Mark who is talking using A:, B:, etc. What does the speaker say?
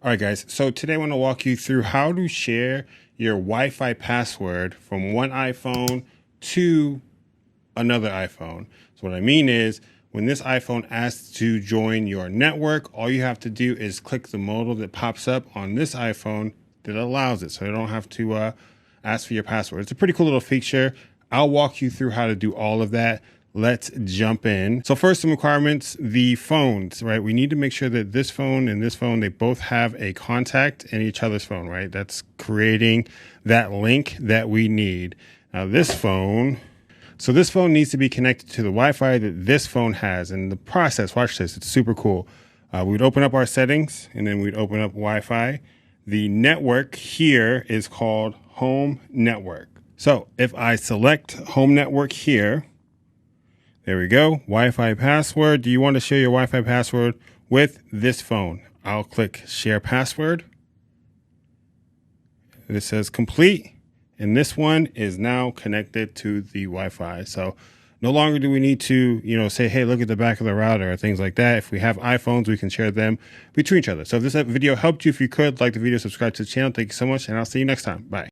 A: All right, guys. So today I want to walk you through how to share your Wi-Fi password from one iPhone to another iPhone. So what I mean is when this iPhone asks to join your network, all you have to do is click the modal that pops up on this iPhone that allows it. So you don't have to ask for your password. It's a pretty cool little feature. I'll walk you through how to do all of that. Let's jump in. So first, some requirements, the phones, right? We need to make sure that this phone and this phone, they both have a contact in each other's phone, right? That's creating that link that we need. Now this phone needs to be connected to the Wi-Fi that this phone has. And the process, watch this, it's super cool. We'd open up our settings and then we'd open up Wi-Fi. The network here is called Home Network. So if I select Home Network here, there we go. Wi-Fi password. Do you want to share your Wi-Fi password with this phone? I'll click share password. It says complete. And this one is now connected to the Wi-Fi. So no longer do we need to, say, hey, look at the back of the router or things like that. If we have iPhones, we can share them between each other. So if this video helped you, if you could, like the video, subscribe to the channel. Thank you so much. And I'll see you next time. Bye.